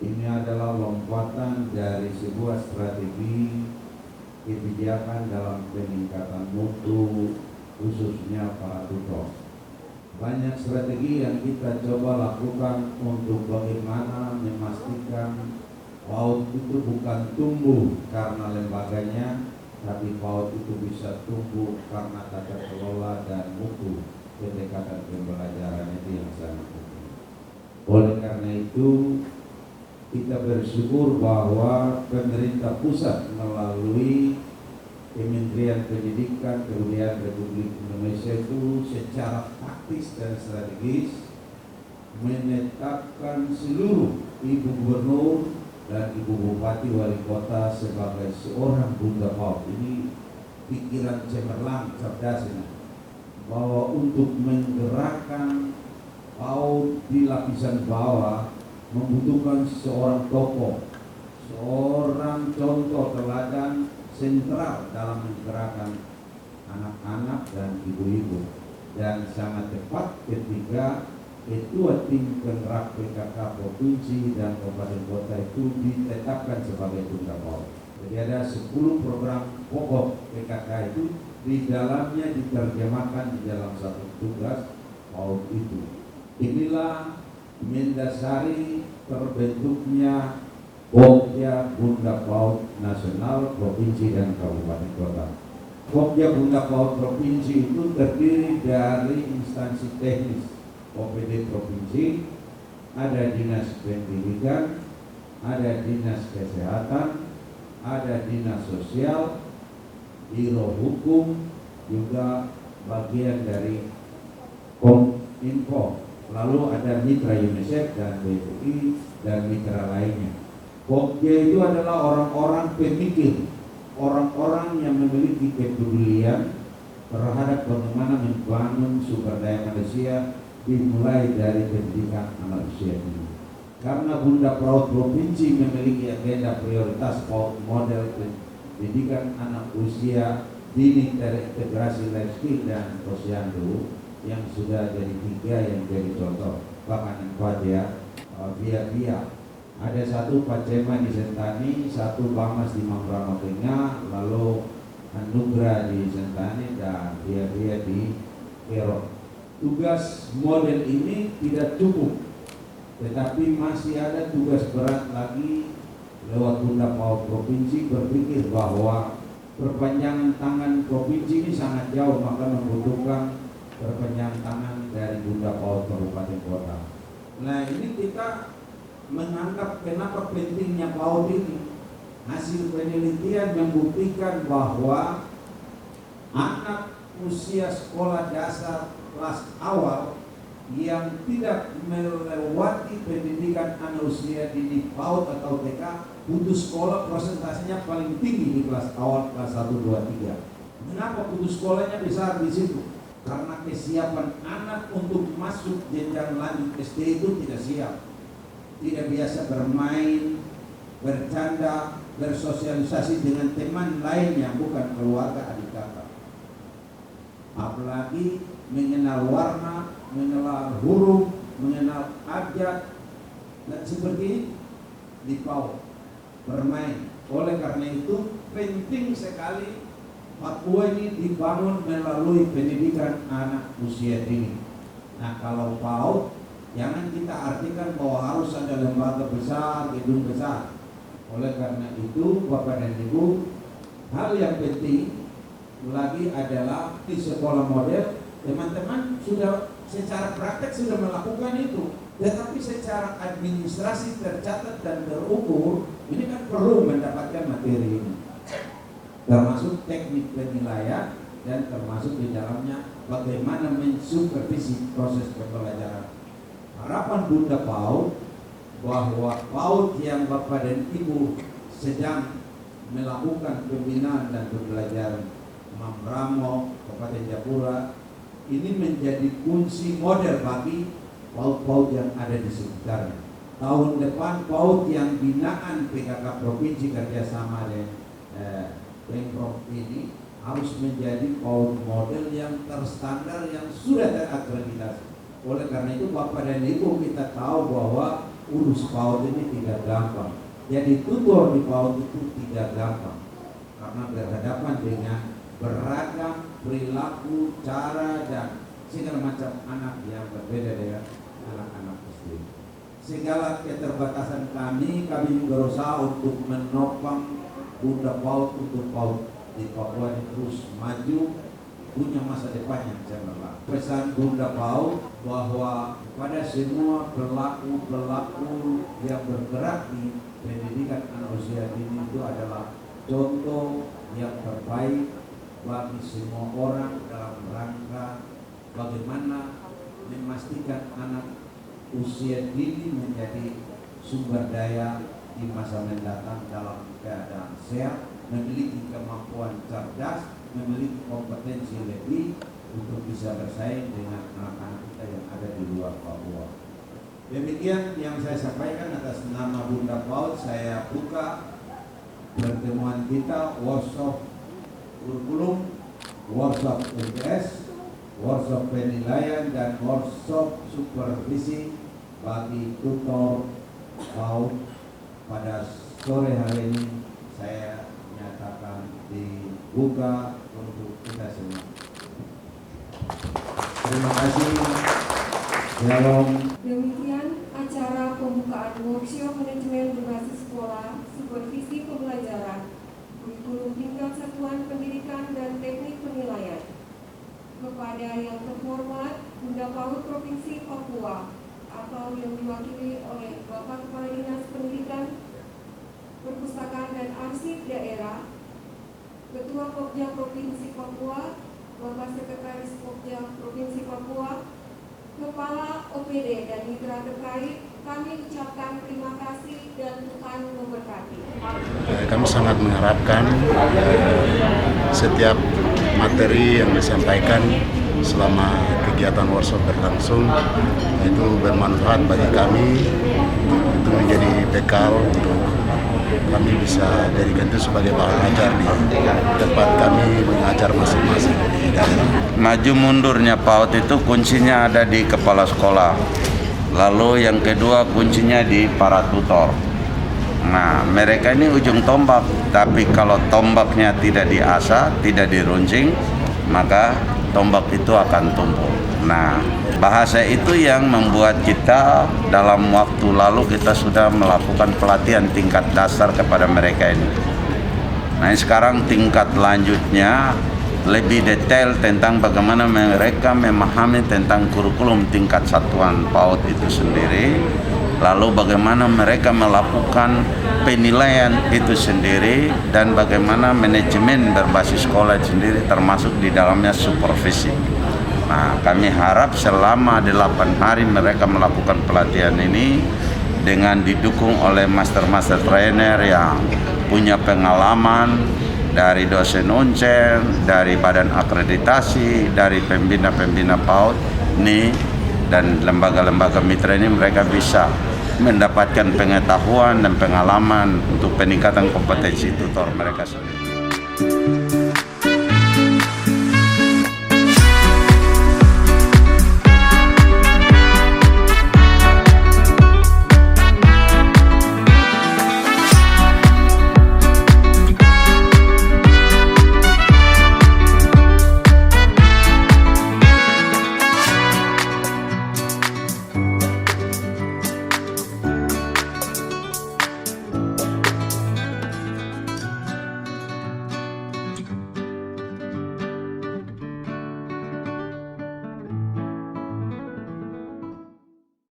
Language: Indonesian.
Ini adalah lompatan dari sebuah strategi kebijakan dalam peningkatan mutu khususnya para tutor. Banyak strategi yang kita coba lakukan untuk bagaimana memastikan PAUD itu bukan tumbuh karena lembaganya, tapi PAUD itu bisa tumbuh karena tata kelola dan mutu pendekatan pembelajaran itu yang sangat penting. Oleh karena itu, kita bersyukur bahwa pemerintah pusat melalui Kementerian Pendidikan Kebudayaan Republik Indonesia itu secara taktis dan strategis menetapkan seluruh ibu gubernur dan ibu bupati wali kota sebagai seorang bunda PAUD. Ini pikiran cemerlang, cerdas ini, bahwa untuk menggerakkan PAUD di lapisan bawah membutuhkan seorang tokoh, seorang contoh teladan sentral dalam menggerakkan anak-anak dan ibu-ibu. Dan sangat tepat ketika ketua tim penggerak PKK provinsi dan kabupaten kota itu ditetapkan sebagai bunda PAUD. Jadi ada 10 program pokok PKK itu di dalamnya diterjemahkan di dalam satu tugas PAUD itu. Inilah mendasari terbentuknya Pokja Bunda PAUD Nasional Provinsi dan Kabupaten Kota. Pokja Bunda PAUD Provinsi itu terdiri dari instansi teknis OPD Provinsi, ada Dinas Pendidikan, ada Dinas Kesehatan, ada Dinas Sosial, Biro Hukum, juga bagian dari Kominfo. Lalu ada mitra UNICEF dan BPI dan mitra lainnya. Pokja itu adalah orang-orang pemikir, orang-orang yang memiliki kepedulian terhadap bagaimana membangun sumber daya manusia dimulai dari pendidikan anak usia ini. Karena Bunda PAUD Provinsi memiliki agenda prioritas PAUD model pendidikan anak usia dini terintegrasi life skill dan posyandu yang sudah jadi 3 yang jadi contoh, bahkan 4 ya, via ada 1 Pacema di Sentani, 1 Bamas di Mambramo Tengah, lalu Anugerah di Sentani dan via di Kero. Tugas model ini tidak cukup, tetapi masih ada tugas berat lagi lewat Bunda PAUD Provinsi berpikir bahwa perpanjangan tangan provinsi ini sangat jauh, maka membutuhkan perpanjangan tangan dari Bunda PAUD Kabupaten Kota. Nah, ini kita menganggap kenapa pentingnya PAUD ini. Hasil penelitian membuktikan bahwa anak usia sekolah dasar kelas awal yang tidak melewati pendidikan anak usia dini PAUD atau TK putus sekolah persentasenya paling tinggi di kelas awal, kelas 1, 2, 3. Mengapa putus sekolahnya besar di situ? Karena kesiapan anak untuk masuk jenjang lanjut SD itu tidak siap, tidak biasa bermain, bercanda, bersosialisasi dengan teman lainnya, bukan keluarga adik kakak. Apalagi mengenal warna, mengenal huruf, mengenal abjad, dan seperti di PAUD bermain. Oleh karena itu penting sekali Papua ini dibangun melalui pendidikan anak usia dini. Nah, kalau PAUD jangan kita artikan bahwa harus ada lembaga besar, gedung besar. Oleh karena itu, Bapak dan Ibu, hal yang penting lagi adalah di sekolah model teman-teman sudah secara praktek sudah melakukan itu, tetapi secara administrasi tercatat dan terukur ini kan perlu mendapatkan materi ini, termasuk teknik penilaian dan termasuk di dalamnya bagaimana mensupervisi proses pembelajaran. Harapan Bunda PAUD bahwa PAUD yang Bapak dan Ibu sedang melakukan pembinaan dan pembelajaran Mambramo, Kabupaten Japura ini menjadi kunci model bagi PAUD-PAUD yang ada di sekitarnya. Tahun depan PAUD yang binaan PKK Provinsi kerjasama dengan Pemprov ini harus menjadi PAUD model yang terstandar, yang sudah terakreditasi. Oleh karena itu Bapak dan Ibu, kita tahu bahwa urus PAUD ini tidak gampang. Jadi tutor di PAUD itu tidak gampang karena berhadapan dengan beragam perilaku, cara dan segala macam anak yang berbeda dengan anak-anak SD. Segala keterbatasan kami juga berusaha untuk menopang Bunda PAUD untuk PAUD di Papua ini terus maju, punya masa depan yang cemerlang. Pesan Bunda PAUD bahwa pada semua pelaku-pelaku yang bergerak di pendidikan anak usia dini itu adalah contoh yang terbaik bagi semua orang dalam rangka bagaimana memastikan anak usia dini menjadi sumber daya di masa mendatang dalam keadaan sehat, memiliki kemampuan cerdas, memiliki kompetensi lebih untuk bisa bersaing dengan anak-anak kita yang ada di luar Papua. Demikian yang saya sampaikan atas nama Bunda PAUD. Saya buka pertemuan kita, workshop kurikulum, workshop UTS, workshop penilaian dan workshop supervisi bagi tutor PAUD pada sore hari ini. Saya nyatakan dibuka untuk kita semua. Terima kasih. Shalom. Demikian acara pembukaan workshop manajemen berbasis sekolah, supervisi pembelajaran, kurikulum tingkat satuan pendidikan dan teknik penilaian. Kepada yang terhormat Bunda PAUD Provinsi Papua atau yang diwakili oleh Bapak Kepala Dinas Pendidikan, Perpustakaan dan Arsip Daerah, Ketua Pokja Provinsi Papua, Bapak Sekretaris Pokja Provinsi Papua, Kepala OPD dan mitra terkait, kami ucapkan terima kasih dan Tuhan memberkati. Kami sangat mengharapkan setiap materi yang disampaikan selama kegiatan workshop berlangsung itu bermanfaat bagi kami, itu menjadi bekal untuk kami bisa jadikan itu sebagai bahan ajar di tempat kami mengajar masing-masing di daerah. Maju mundurnya PAUD itu kuncinya ada di kepala sekolah. Lalu yang kedua kuncinya di para tutor. Nah, mereka ini ujung tombak, tapi kalau tombaknya tidak diasah, tidak diruncing, maka tombak itu akan tumpul. Nah, bahasa itu yang membuat kita dalam waktu lalu kita sudah melakukan pelatihan tingkat dasar kepada mereka ini. Nah, sekarang tingkat lanjutnya lebih detail tentang bagaimana mereka memahami tentang kurikulum tingkat satuan PAUD itu sendiri, lalu bagaimana mereka melakukan penilaian itu sendiri, dan bagaimana manajemen berbasis sekolah sendiri termasuk di dalamnya supervisi. Nah, kami harap selama 8 hari mereka melakukan pelatihan ini dengan didukung oleh master-master trainer yang punya pengalaman dari dosen uncen, dari badan akreditasi, dari pembina-pembina PAUD ini dan lembaga-lembaga mitra ini, mereka bisa mendapatkan pengetahuan dan pengalaman untuk peningkatan kompetensi tutor mereka sendiri.